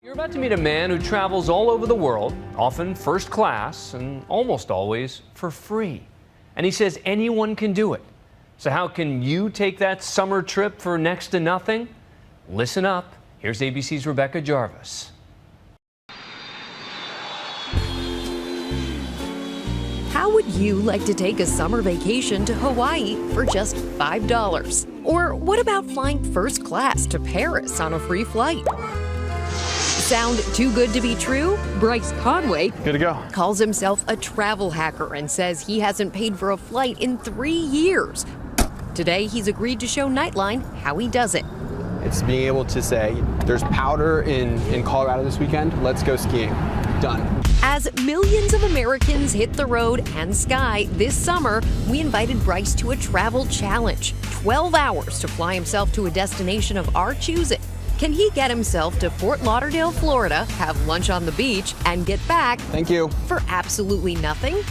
You're about to meet a man who travels all over the world, often first class and almost always for free. And he says anyone can do it. So how can you take that summer trip for next to nothing? Listen up. Here's ABC's Rebecca Jarvis. How would you like to take a summer vacation to Hawaii for just $5? Or what about flying first class to Paris on a free flight? Sound too good to be true? Bryce Conway Good to go. Calls himself a travel hacker and says he hasn't paid for a flight in 3 years. Today, he's agreed to show Nightline how he does it. It's being able to say, there's powder in Colorado this weekend, let's go skiing. Done. As millions of Americans hit the road and sky this summer, we invited Bryce to a travel challenge. 12 hours to fly himself to a destination of our choosing. Can he get himself to Fort Lauderdale, Florida, have lunch on the beach, and get back Thank you. for absolutely nothing?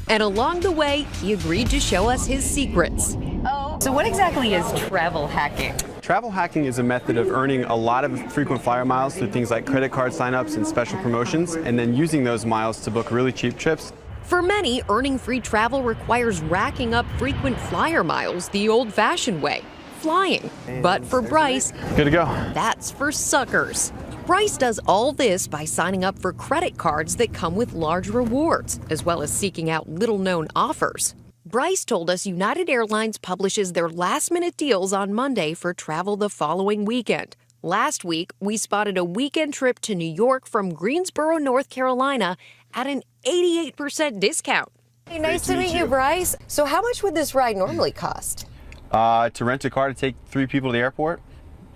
And along the way, he agreed to show us his secrets. Oh, so what exactly is travel hacking? Travel hacking is a method of earning a lot of frequent flyer miles through things like credit card signups and special promotions, and then using those miles to book really cheap trips. For many, earning free travel requires racking up frequent flyer miles the old-fashioned way, flying. But for Bryce, Good to go. that's for suckers. Bryce does all this by signing up for credit cards that come with large rewards, as well as seeking out little-known offers. Bryce told us United Airlines publishes their last-minute deals on Monday for travel the following weekend. Last week, we spotted a weekend trip to New York from Greensboro, North Carolina at an 88% discount. Hey, nice to meet you, Bryce. So how much would this ride normally cost? To rent a car to take 3 people to the airport,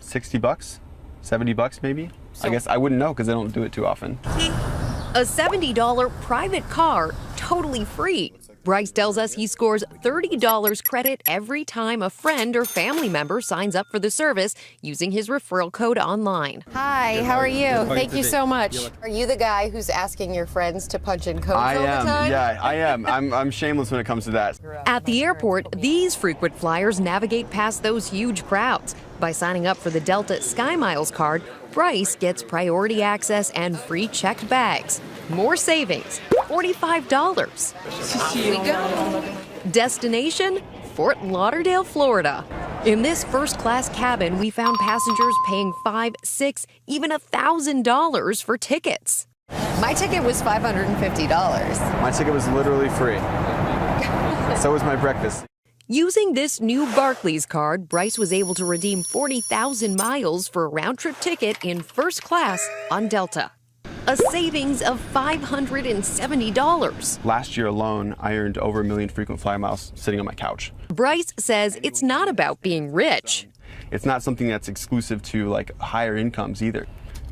$60, $70 maybe. I guess I wouldn't know because I don't do it too often. A $70 private car, totally free. Bryce tells us he scores $30 credit every time a friend or family member signs up for the service using his referral code online. Hi, how are you? Thank you so much. Are you the guy who's asking your friends to punch in codes all the time? Yeah, I am. I'm shameless when it comes to that. At the airport, these frequent flyers navigate past those huge crowds. By signing up for the Delta Sky Miles card, Bryce gets priority access and free checked bags. More savings, $45. Here we go. Destination, Fort Lauderdale, Florida. In this first-class cabin, we found passengers paying $500, $600, even $1,000 for tickets. My ticket was $550. My ticket was literally free. So was my breakfast. Using this new Barclays card, Bryce was able to redeem 40,000 miles for a round-trip ticket in first class on Delta. A savings of $570. Last year alone, I earned over 1 million frequent flyer miles sitting on my couch. Bryce says it's not about being rich. It's not something that's exclusive to like higher incomes either.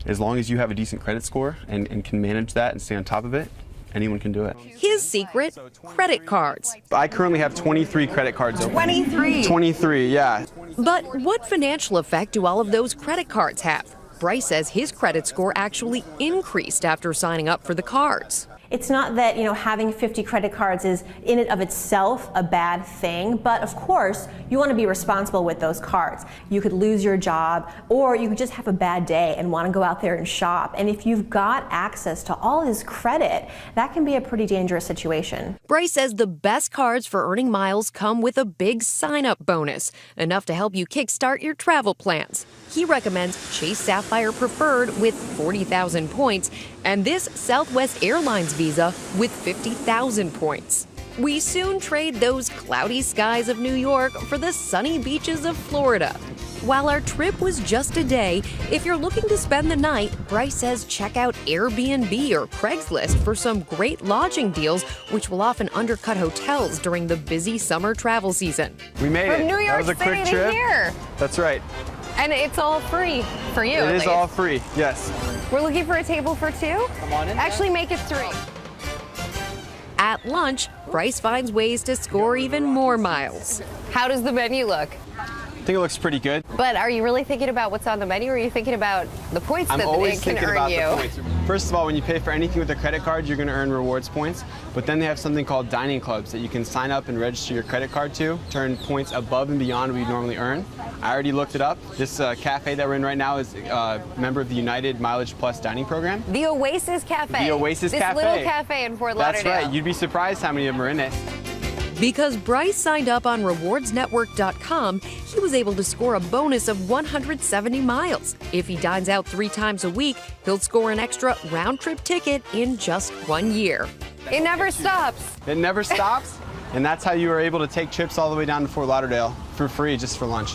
As long as you have a decent credit score and can manage that and stay on top of it, anyone can do it. His secret, credit cards. I currently have 23 credit cards open. 23? 23, yeah. But what financial effect do all of those credit cards have? Bryce says his credit score actually increased after signing up for the cards. It's not that, having 50 credit cards is in and of itself a bad thing, but of course, you want to be responsible with those cards. You could lose your job, or you could just have a bad day and want to go out there and shop. And if you've got access to all this credit, that can be a pretty dangerous situation. Bryce says the best cards for earning miles come with a big sign-up bonus, enough to help you kickstart your travel plans. He recommends Chase Sapphire Preferred with 40,000 points and this Southwest Airlines Visa with 50,000 points. We soon trade those cloudy skies of New York for the sunny beaches of Florida. While our trip was just a day, if you're looking to spend the night, Bryce says check out Airbnb or Craigslist for some great lodging deals, which will often undercut hotels during the busy summer travel season. We made it. From New York That was a quick City to trip. here. That's right. And it's all free for you. It is all free, yes. We're looking for a table for 2. Come on in. Actually, make it 3. At lunch, Bryce finds ways to score even more miles. How does the menu look? think it looks pretty good. But are you really thinking about what's on the menu, or are you thinking about the points I'm that always it can thinking earn about you? the points. First of all, when you pay for anything with a credit card, you're going to earn rewards points. But then they have something called dining clubs that you can sign up and register your credit card to earn points above and beyond what you normally earn. I already looked it up. This cafe that we're in right now is a member of the United Mileage Plus dining program. The Oasis Cafe. The Oasis this Cafe. This little cafe in Fort Lauderdale. That's right. You'd be surprised how many of them are in it. Because Bryce signed up on rewardsnetwork.com, he was able to score a bonus of 170 miles. If he dines out 3 times a week, he'll score an extra round-trip ticket in just 1 year. It never stops. It never stops, and that's how you are able to take trips all the way down to Fort Lauderdale for free just for lunch.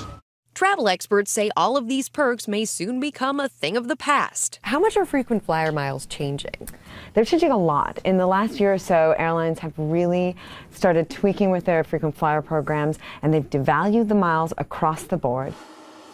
Travel experts say all of these perks may soon become a thing of the past. How much are frequent flyer miles changing? They're changing a lot. In the last year or so, airlines have really started tweaking with their frequent flyer programs, and they've devalued the miles across the board.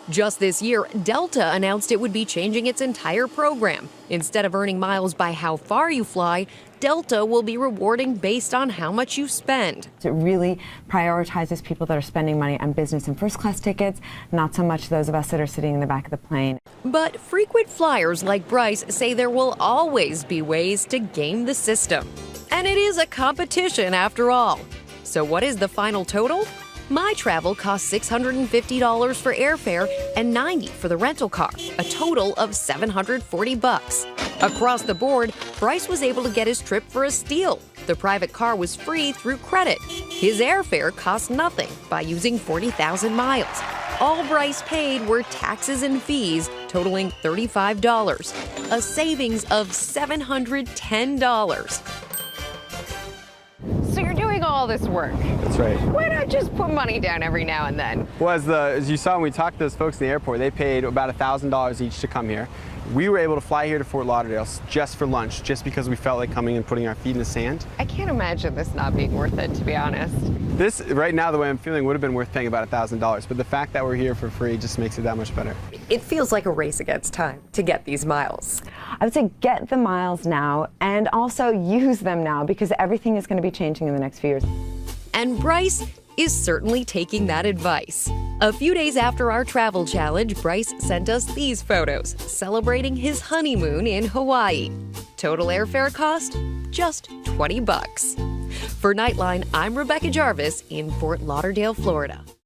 Just this year, Delta announced it would be changing its entire program. Instead of earning miles by how far you fly, Delta will be rewarding based on how much you spend. It really prioritizes people that are spending money on business and first class tickets, not so much those of us that are sitting in the back of the plane. But frequent flyers like Bryce say there will always be ways to game the system. And it is a competition after all. So what is the final total? My Travel costs $650 for airfare and $90 for the rental car, a total of $740. Across the board, Bryce was able to get his trip for a steal. The private car was free through credit. His airfare cost nothing by using 40,000 miles. All Bryce paid were taxes and fees, totaling $35, a savings of $710. So you're doing all this work. That's right. Why not just put money down every now and then? Well, as you saw when we talked to those folks in the airport, they paid about $1,000 each to come here. We were able to fly here to Fort Lauderdale just for lunch, just because we felt like coming and putting our feet in the sand. I can't imagine this not being worth it, to be honest. This, right now, the way I'm feeling, would have been worth paying about $1,000, but the fact that we're here for free just makes it that much better. It feels like a race against time to get these miles. I would say get the miles now and also use them now, because everything is going to be changing in the next few years. And Bryce is certainly taking that advice. A few days after our travel challenge, Bryce sent us these photos celebrating his honeymoon in Hawaii. Total airfare cost? Just $20. For Nightline, I'm Rebecca Jarvis in Fort Lauderdale, Florida.